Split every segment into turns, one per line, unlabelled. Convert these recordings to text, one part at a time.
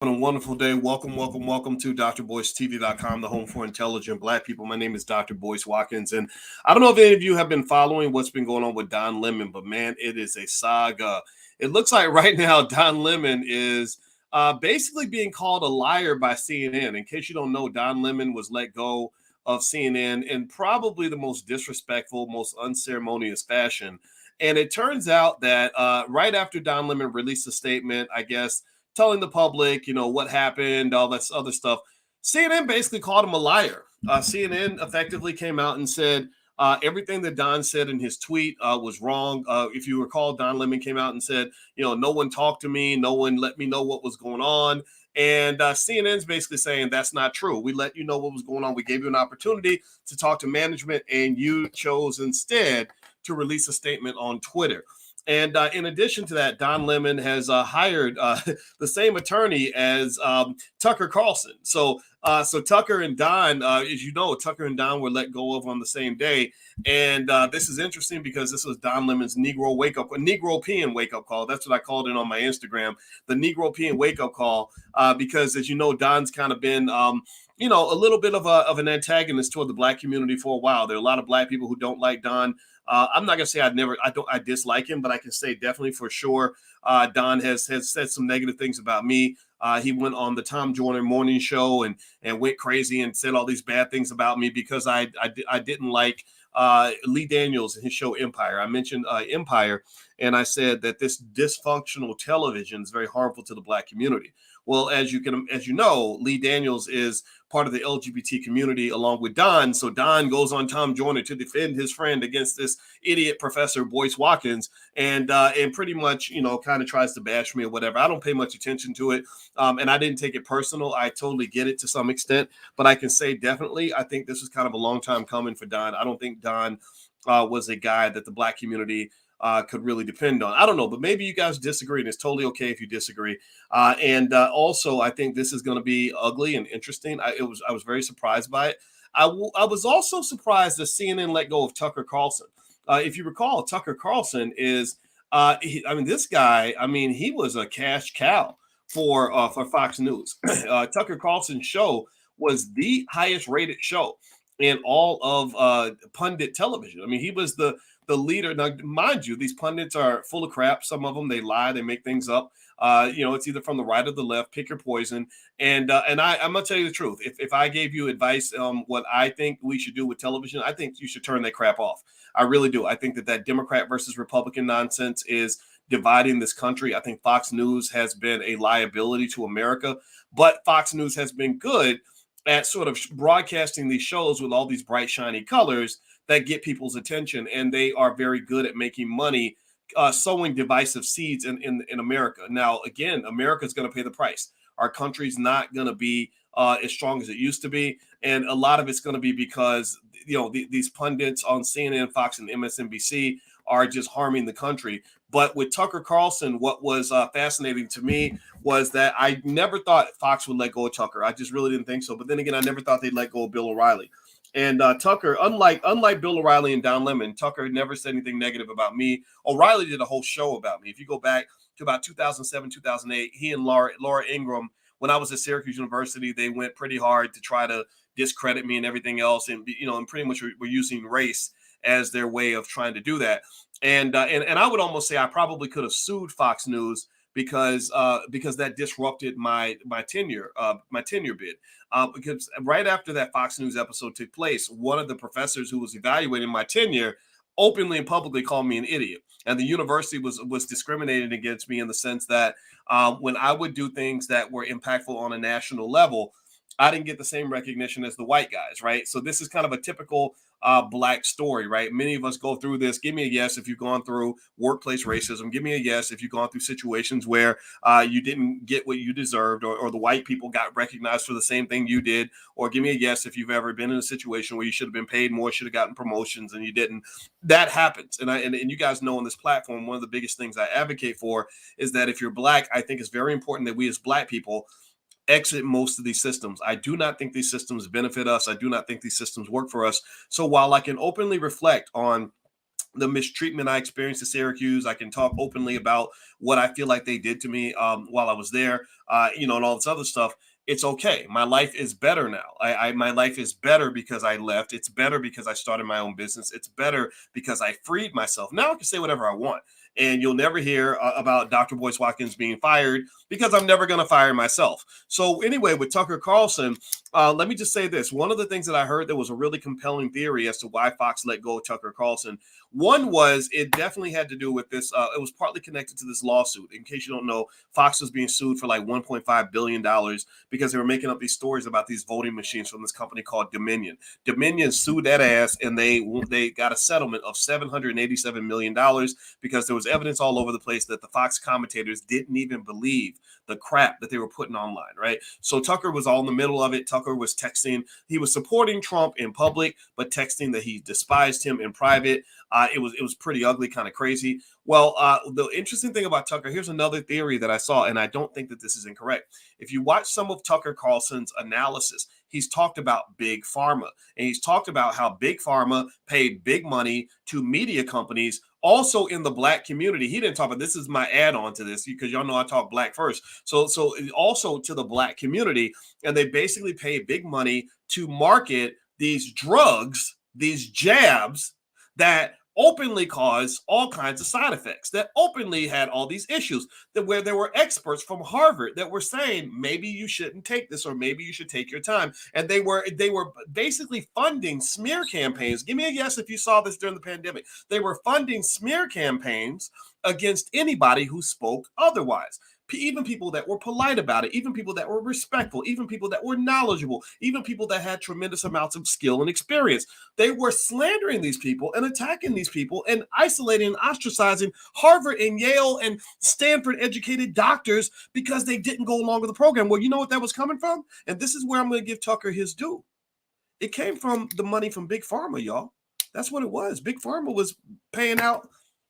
On a wonderful day. Welcome to drboycetv.com, the home for intelligent black people. My name is Dr. Boyce Watkins, and I don't know if any of you have been following what's been going on with Don Lemon, but man, it is a saga. It looks like right now Don Lemon is basically being called a liar by CNN. In case you don't know, Don Lemon was let go of CNN in probably the most disrespectful, most unceremonious fashion. And it turns out that right after Don Lemon released a statement, I guess, telling the public, what happened, all that other stuff. CNN basically called him a liar. CNN effectively came out and said everything that Don said in his tweet was wrong. If you recall, Don Lemon came out and said, no one talked to me, no one let me know what was going on. And CNN's basically saying that's not true. We let you know what was going on. We gave you an opportunity to talk to management, and you chose instead to release a statement on Twitter. And in addition to that, Don Lemon has hired the same attorney as Tucker Carlson. So Tucker and Don, as you know, Tucker and Don were let go of on the same day. And this is interesting because this was Don Lemon's Negropean wake up call. That's what I called it on my Instagram, the Negropean wake up call, because as you know, Don's kind of been a little bit of an antagonist toward the black community for a while. There are a lot of black people who don't like Don. I'm not gonna say I dislike him, but I can say definitely for sure Don has said some negative things about me. He went on the Tom Joyner morning show and went crazy and said all these bad things about me because I didn't like Lee Daniels and his show Empire. I mentioned Empire, and I said that this dysfunctional television is very harmful to the black community. Well, as you know, Lee Daniels is part of the LGBT community along with Don. So Don goes on Tom Joyner to defend his friend against this idiot Professor Boyce Watkins, and pretty much kind of tries to bash me or whatever. I don't pay much attention to it, and I didn't take it personal. I totally get it to some extent, but I can say definitely I think this was kind of a long time coming for Don. I don't think Don was a guy that the black community could really depend on. I don't know, but maybe you guys disagree, and it's totally okay if you disagree. And also, I think this is going to be ugly and interesting. I was very surprised by it. I was also surprised that CNN let go of Tucker Carlson. If you recall, Tucker Carlson is, this guy. I mean, he was a cash cow for Fox News. Tucker Carlson's show was the highest rated show in all of pundit television. I mean, he was the leader. Now, mind you, these pundits are full of crap. Some of them, they lie, they make things up. It's either from the right or the left. Pick your poison. And I'm gonna tell you the truth. If I gave you advice on what I think we should do with television, I think you should turn that crap off. I really do. I think that Democrat versus Republican nonsense is dividing this country. I think Fox News has been a liability to America, but Fox News has been good at sort of broadcasting these shows with all these bright, shiny colors that get people's attention, and they are very good at making money, sowing divisive seeds in America. Now, again, America is going to pay the price. Our country's not going to be as strong as it used to be, and a lot of it's going to be because these pundits on CNN, Fox, and MSNBC are just harming the country. But with Tucker Carlson, what was fascinating to me was that I never thought Fox would let go of Tucker. I just really didn't think so. But then again, I never thought they'd let go of Bill O'Reilly. And Tucker, unlike Bill O'Reilly and Don Lemon, Tucker never said anything negative about me. O'Reilly did a whole show about me. If you go back to about 2007, 2008, he and Laura Ingraham, when I was at Syracuse University, they went pretty hard to try to discredit me and everything else. And, and pretty much were using race as their way of trying to do that. And I would almost say I probably could have sued Fox News because that disrupted my tenure bid. Because right after that Fox News episode took place, one of the professors who was evaluating my tenure openly and publicly called me an idiot, and the university was discriminating against me in the sense that when I would do things that were impactful on a national level, I didn't get the same recognition as the white guys, right? So this is kind of a typical black story, right? Many of us go through this. Give me a yes if you've gone through workplace racism. Give me a yes if you've gone through situations where you didn't get what you deserved, or the white people got recognized for the same thing you did. Or give me a yes if you've ever been in a situation where you should have been paid more, should have gotten promotions, and you didn't. That happens. And you guys know on this platform, one of the biggest things I advocate for is that if you're black, I think it's very important that we as black people exit most of these systems. I do not think these systems benefit us. I do not think these systems work for us. So while I can openly reflect on the mistreatment I experienced at Syracuse. I can talk openly about what I feel like they did to me while I was there, and all this other stuff. It's okay. My life is better now. My life is better because I left. It's better because I started my own business. It's better because I freed myself. Now I can say whatever I want. And you'll never hear about Dr. Boyce Watkins being fired because I'm never going to fire myself. So anyway, with Tucker Carlson, let me just say this. One of the things that I heard that was a really compelling theory as to why Fox let go of Tucker Carlson. One was it definitely had to do with this. It was partly connected to this lawsuit. In case you don't know, Fox was being sued for like $1.5 billion because they were making up these stories about these voting machines from this company called Dominion. Dominion sued that ass, and they got a settlement of $787 million because there was evidence all over the place that the Fox commentators didn't even believe the crap that they were putting online, right? So Tucker was all in the middle of it. Tucker was texting. He was supporting Trump in public, but texting that he despised him in private. It was pretty ugly, kind of crazy. Well, the interesting thing about Tucker, here's another theory that I saw, and I don't think that this is incorrect. If you watch some of Tucker Carlson's analysis, he's talked about big pharma, and he's talked about how big pharma paid big money to media companies also in the black community. He didn't talk about this. Is my add-on to this because y'all know I talk black first. So also to the black community, and they basically pay big money to market these drugs, these jabs that openly caused all kinds of side effects, that openly had all these issues, that where there were experts from Harvard that were saying maybe you shouldn't take this or maybe you should take your time. And they were basically funding smear campaigns. Give me a yes if you saw this during the pandemic. They were funding smear campaigns against anybody who spoke otherwise. Even people that were polite about it, even people that were respectful, even people that were knowledgeable, even people that had tremendous amounts of skill and experience. They were slandering these people and attacking these people and isolating and ostracizing Harvard and Yale and Stanford educated doctors because they didn't go along with the program. Well, you know what that was coming from? And this is where I'm going to give Tucker his due. It came from the money from Big Pharma, y'all. That's what it was. Big Pharma was paying out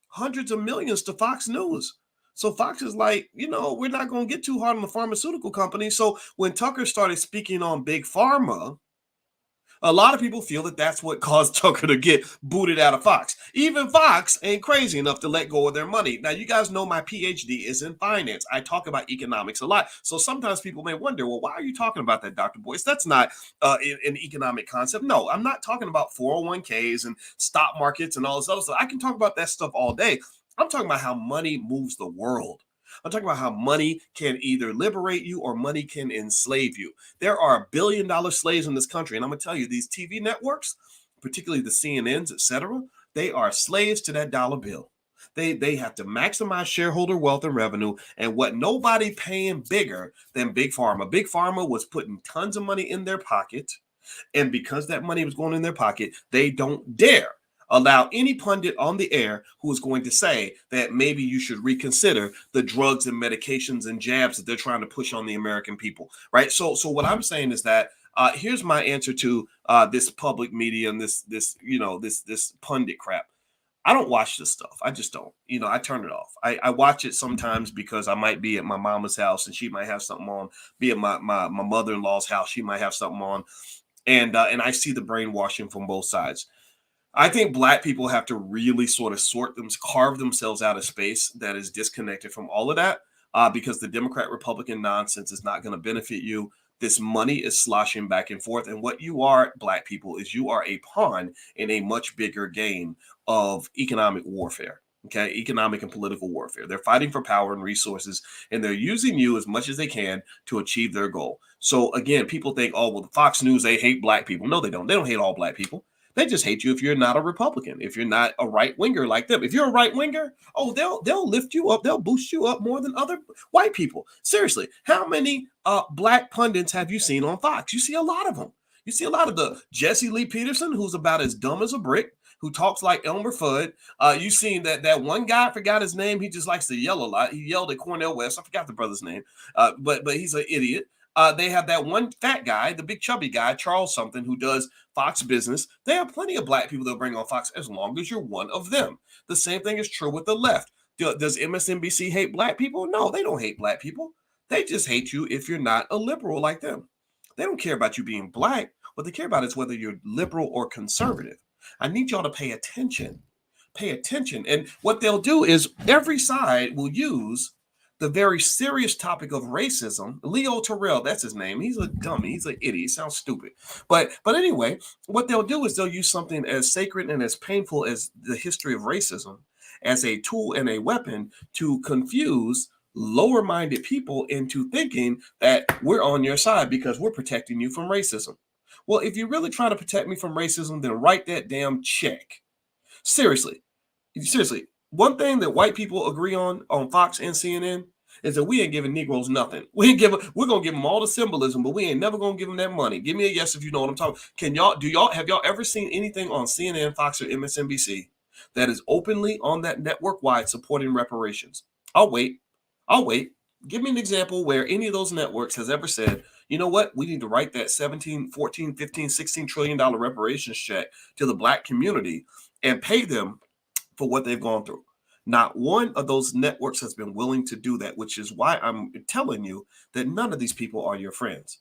hundreds of millions to Fox News. So Fox is like, we're not going to get too hard on the pharmaceutical company. So when Tucker started speaking on Big Pharma, a lot of people feel that that's what caused Tucker to get booted out of Fox. Even Fox ain't crazy enough to let go of their money. Now, you guys know my PhD is in finance. I talk about economics a lot. So sometimes people may wonder, well, why are you talking about that, Dr. Boyce? That's not an economic concept. No, I'm not talking about 401ks and stock markets and all this other stuff. I can talk about that stuff all day. I'm talking about how money moves the world. I'm talking about how money can either liberate you or money can enslave you. There are billion-dollar slaves in this country. And I'm going to tell you, these TV networks, particularly the CNNs, et cetera, they are slaves to that dollar bill. They have to maximize shareholder wealth and revenue. And what nobody paying bigger than Big Pharma. Big Pharma was putting tons of money in their pocket. And because that money was going in their pocket, they don't dare allow any pundit on the air who is going to say that maybe you should reconsider the drugs and medications and jabs that they're trying to push on the American people, right? So what I'm saying is that here's my answer to this public media and this pundit crap. I don't watch this stuff. I just don't. I turn it off. I watch it sometimes because I might be at my mama's house and she might have something on. Be at my mother-in-law's house, she might have something on, and I see the brainwashing from both sides. I think Black people have to really sort of carve themselves out of space that is disconnected from all of that because the Democrat Republican nonsense is not going to benefit you. This money is sloshing back and forth. And what you are, Black people, is you are a pawn in a much bigger game of economic warfare. Okay, economic and political warfare. They're fighting for power and resources, and they're using you as much as they can to achieve their goal. So again, people think, oh, well, the Fox News, they hate Black people. No, they don't. They don't hate all Black people. They just hate you if you're not a Republican, if you're not a right winger like them. If you're a right winger, oh, they'll lift you up, they'll boost you up more than other white people. Seriously, how many Black pundits have you seen on Fox? You see a lot of them. You see a lot of the Jesse Lee Peterson, who's about as dumb as a brick, who talks like Elmer Fudd. You seen that one guy, I forgot his name. He just likes to yell a lot. He yelled at Cornel West. I forgot the brother's name, but he's an idiot. They have that one fat guy, the big chubby guy, Charles something, who does Fox Business. They have plenty of Black people they'll bring on Fox as long as you're one of them. The same thing is true with the left. Does MSNBC hate Black people? No, they don't hate Black people. They just hate you if you're not a liberal like them. They don't care about you being Black. What they care about is whether you're liberal or conservative. I need y'all to pay attention pay attention. And what they'll do is every side will use the very serious topic of racism. Leo Terrell, that's his name. He's a dummy. He's an idiot. He sounds stupid. But anyway, what they'll do is they'll use something as sacred and as painful as the history of racism as a tool and a weapon to confuse lower minded people into thinking that we're on your side because we're protecting you from racism. Well, if you're really trying to protect me from racism, then write that damn check. Seriously, seriously. One thing that white people agree on Fox and CNN is that we ain't giving Negroes nothing. We're gonna give them all the symbolism, but we ain't never gonna give them that money. Give me a yes if you know what I'm talking. Have y'all ever seen anything on CNN, Fox, or MSNBC that is openly on that network wide supporting reparations? I'll wait. I'll wait. Give me an example where any of those networks has ever said, you know what, we need to write that 17, 14, 15, $16 trillion reparations check to the black community and pay them for what they've gone through. Not one of those networks has been willing to do that, which is why I'm telling you that none of these people are your friends.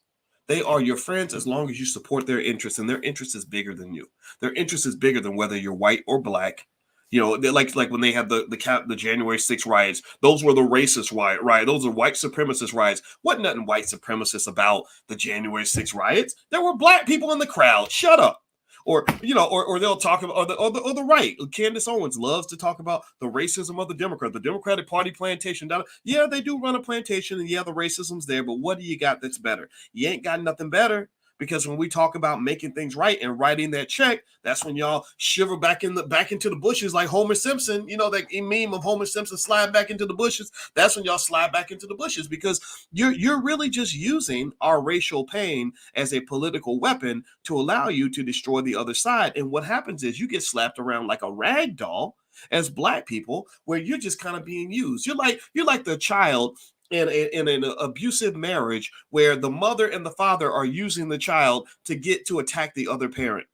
They are your friends as long as you support their interests, and their interest is bigger than you. Their interest is bigger than whether you're white or black. You know, like when they had the January 6th riots, those were the racist riot. Those are white supremacist riots. Wasn't nothing white supremacist about the January 6th riots. There were black people in the crowd. Shut up. Or they'll talk about or the right. Candace Owens loves to talk about the racism of the Democratic Party plantation. Yeah, they do run a plantation, and yeah, the racism's there. But what do you got that's better? You ain't got nothing better. Because when we talk about making things right and writing that check, that's when y'all shiver back into the bushes like Homer Simpson. You know that meme of Homer Simpson slide back into the bushes. That's when y'all slide back into the bushes because you're really just using our racial pain as a political weapon to allow you to destroy the other side. And what happens is you get slapped around like a rag doll as black people, where you're just kind of being used. You're like the child in an abusive marriage where the mother and the father are using the child to attack the other parent.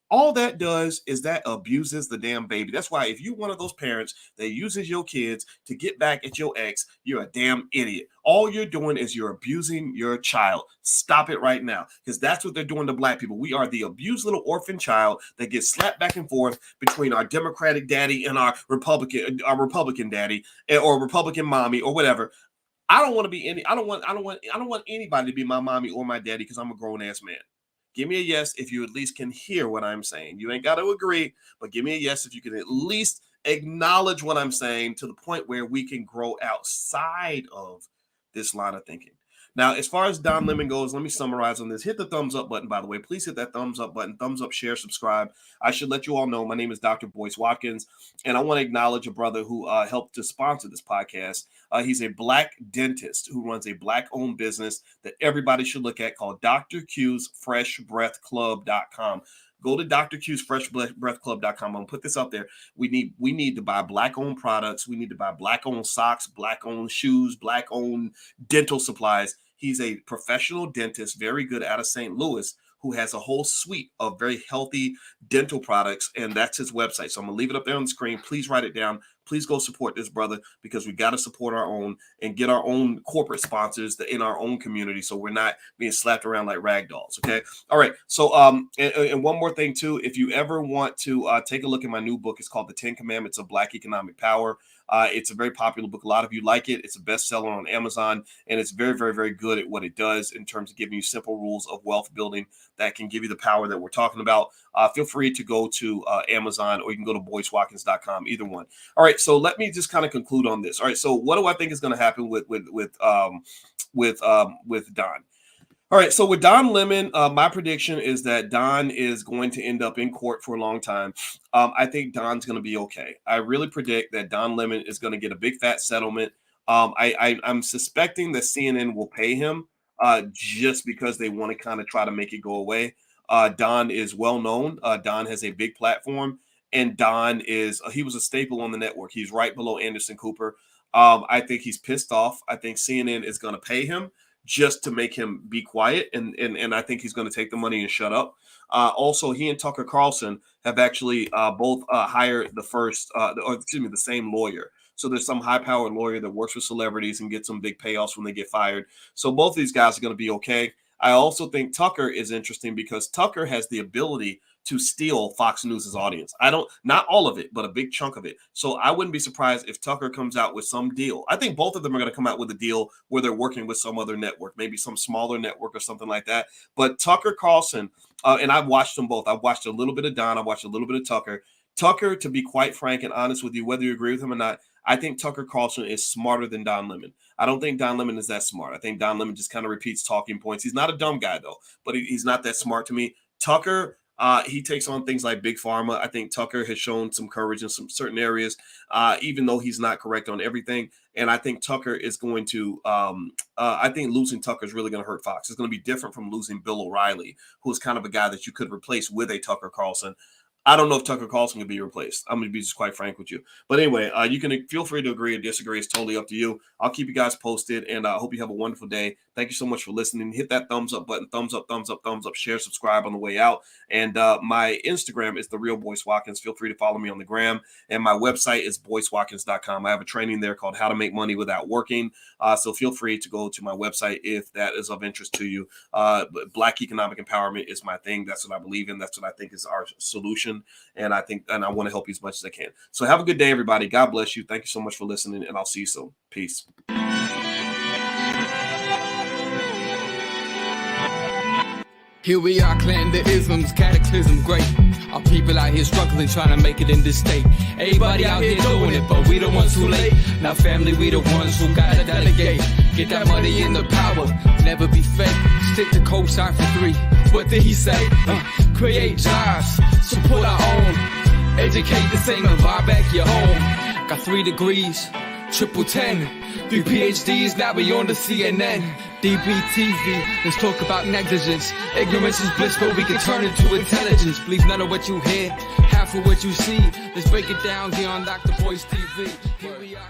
All that does is that abuses the damn baby. That's why if you're one of those parents that uses your kids to get back at your ex, you're a damn idiot. All you're doing is you're abusing your child. Stop it right now, because that's what they're doing to black people. We are the abused little orphan child that gets slapped back and forth between our Democratic daddy and our Republican daddy or Republican mommy or whatever. I don't want anybody to be my mommy or my daddy because I'm a grown ass man. Give me a yes if you at least can hear what I'm saying. You ain't got to agree, but give me a yes if you can at least acknowledge what I'm saying to the point where we can grow outside of this line of thinking. Now, as far as Don Lemon goes, let me summarize on this. Hit the thumbs up button, by the way. Please hit that thumbs up button. Thumbs up, share, subscribe. I should let you all know my name is Dr. Boyce Watkins, and I want to acknowledge a brother who helped to sponsor this podcast. He's a black dentist who runs a black-owned business that everybody should look at called Dr. Q's FreshBreathClub.com. Go to Dr. Q's FreshBreathClub.com. I'm going to put this up there. We need to buy black-owned products. We need to buy black-owned socks, black-owned shoes, black-owned dental supplies. He's a professional dentist, very good, out of St. Louis, who has a whole suite of very healthy dental products, and that's his website. So I'm going to leave it up there on the screen. Please write it down. Please go support this brother because we got to support our own and get our own corporate sponsors in our own community so we're not being slapped around like rag dolls, okay? All right, so and one more thing too, if you ever want to take a look at my new book, it's called The 10 Commandments of Black Economic Power. It's a very popular book. A lot of you like it. It's a bestseller on Amazon, and it's very, very, very good at what it does in terms of giving you simple rules of wealth building that can give you the power that we're talking about. Feel free to go to Amazon, or you can go to BoyceWatkins.com, either one. All right, so let me just kind of conclude on this. All right, so what do I think is going to happen with Don? All right, so with Don Lemon, my prediction is that Don is going to end up in court for a long time. I think Don's going to be okay. I really predict that Don Lemon is going to get a big fat settlement. I'm suspecting that CNN will pay him just because they want to kind of try to make it go away. Don is well known. Don has a big platform, and Don he was a staple on the network. He's right below Anderson Cooper. I think he's pissed off. I think CNN is going to pay him just to make him be quiet, and I think he's going to take the money and shut up. Also, he and Tucker Carlson have actually both hired the same lawyer. So there's some high-powered lawyer that works with celebrities and gets some big payoffs when they get fired. So both these guys are going to be okay. I also think Tucker is interesting because Tucker has the ability to steal Fox News's audience. Not all of it, but a big chunk of it. So I wouldn't be surprised if Tucker comes out with some deal. I think both of them are going to come out with a deal where they're working with some other network, maybe some smaller network or something like that. But Tucker Carlson, and I've watched them both. I've watched a little bit of Don. I've watched a little bit of Tucker. Tucker, to be quite frank and honest with you, whether you agree with him or not, I think Tucker Carlson is smarter than Don Lemon. I don't think Don Lemon is that smart. I think Don Lemon just kind of repeats talking points. He's not a dumb guy, though, but he's not that smart to me. Tucker, he takes on things like Big Pharma. I think Tucker has shown some courage in some certain areas, even though he's not correct on everything. And I think Tucker is going to I think losing Tucker is really going to hurt Fox. It's going to be different from losing Bill O'Reilly, who is kind of a guy that you could replace with a Tucker Carlson. I don't know if Tucker Carlson can be replaced. I'm going to be just quite frank with you. But anyway, you can feel free to agree or disagree. It's totally up to you. I'll keep you guys posted, and I hope you have a wonderful day. Thank you so much for listening. Hit that thumbs up button. Thumbs up, thumbs up, thumbs up. Share, subscribe on the way out. And my Instagram is The Real Boyce Watkins. Feel free to follow me on the gram. And my website is boycewatkins.com. I have a training there called How to Make Money Without Working. So feel free to go to my website if that is of interest to you. Black economic empowerment is my thing. That's what I believe in. That's what I think is our solution. And I want to help you as much as I can. So have a good day, everybody. God bless you. Thank you so much for listening, and I'll see you soon. Peace.
Here we are, clan the isms, cataclysm, great. Our people out here struggling, trying to make it in this state. Everybody out here doing it, but we the ones too late. Now family, we the ones who gotta delegate. Get that money in the power, never be fake. Stick to cosign for 3. What did he say? Create jobs, support our own. Educate the same and buy back your home. Got 3 degrees, triple 10. 3 PhDs, now we on the CNN. DBTV, let's talk about negligence. Ignorance is bliss, but we can turn it to intelligence. Believe none of what you hear, half of what you see. Let's break it down here on Dr. Boyce TV. Here we are.